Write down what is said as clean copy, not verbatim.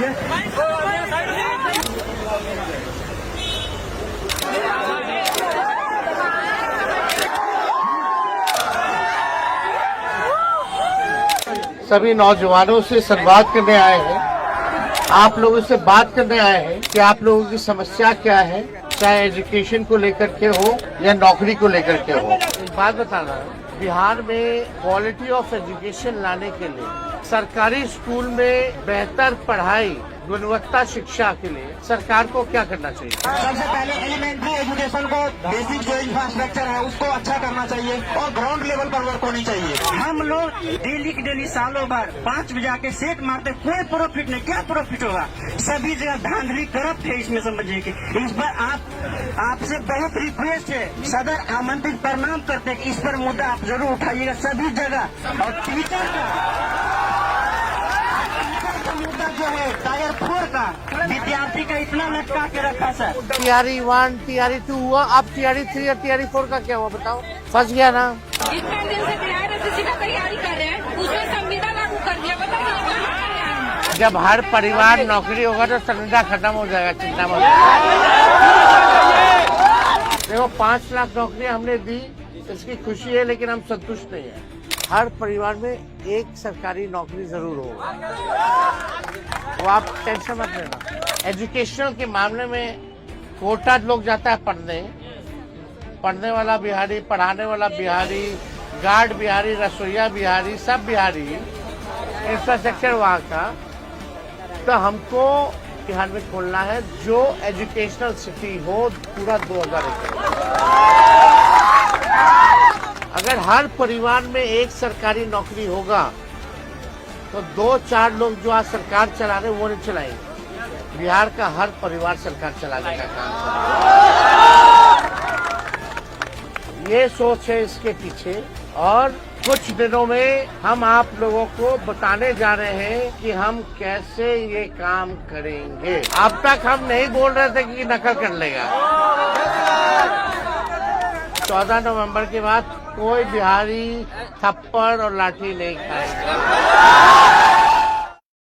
है। सभी नौजवानों से संवाद करने आए हैं, आप लोगों से बात करने आए हैं कि आप लोगों की समस्या क्या है, चाहे एजुकेशन को लेकर के हो या नौकरी को लेकर के हो। एक बात बताना, बिहार में क्वालिटी ऑफ एजुकेशन लाने के लिए सरकारी स्कूल में बेहतर पढ़ाई, गुणवत्ता शिक्षा के लिए सरकार को क्या करना चाहिए? सबसे पहले एलिमेंट्री एजुकेशन को, बेसिक जो इंफ्रास्ट्रक्चर है उसको अच्छा करना चाहिए और ग्राउंड लेवल पर वर्क होनी चाहिए। हम लोग डेली की डेली सालों भर 5 बजे आके सेट मारते, कोई प्रॉफिट नहीं। क्या प्रॉफिट होगा? सभी जगह धांधली करप्ट है। इसमें समझिए कि इस पर आपसे बहुत रिक्वेस्ट है, सदर आमंत्रित प्रणाम करते हैं कि इस पर मुद्दा आप जरूर उठाइएगा सभी जगह। और टीचर का मुद्दा जो है टायर 4 का, विद्यार्थी का इतना लटका के रखा सर। TRE 1, TRE 2 हुआ, अब TRE 3 और TRE 4 का क्या हुआ बताओ? फंस गया ना। जितना दिन से बिहार एसएससी का तैयारी कर रहे हैं उसमें संविदा लागू कर दिया। बताओ, जब हर परिवार नौकरी होगा तो संविदा खत्म हो जाएगा, चिंता मत। देखो 5 लाख नौकरियां हमने दी, इसकी खुशी है, लेकिन हम संतुष्ट नहीं है। हर परिवार में एक सरकारी नौकरी जरूर हो, वो आप टेंशन मत लेना। एजुकेशनल के मामले में कोटा लोग जाता है पढ़ने वाला बिहारी, पढ़ाने वाला बिहारी, गार्ड बिहारी, रसोईया बिहारी, सब बिहारी, इंफ्रास्ट्रक्चर वहाँ का। तो हमको बिहार में खोलना है जो एजुकेशनल सिटी हो, पूरा 2000 एकड़। अगर हर परिवार में एक सरकारी नौकरी होगा तो 2-4 लोग जो आज सरकार चला रहे वो नहीं चलाएंगे। बिहार का हर परिवार सरकार चलाने का काम कर, ये सोच है इसके पीछे। और कुछ दिनों में हम आप लोगों को बताने जा रहे हैं कि हम कैसे ये काम करेंगे। अब तक हम नहीं बोल रहे थे कि नकल कर लेगा। 14 नवंबर के बाद कोई बिहारी थप्पड़ और लाठी नहीं खाएगा।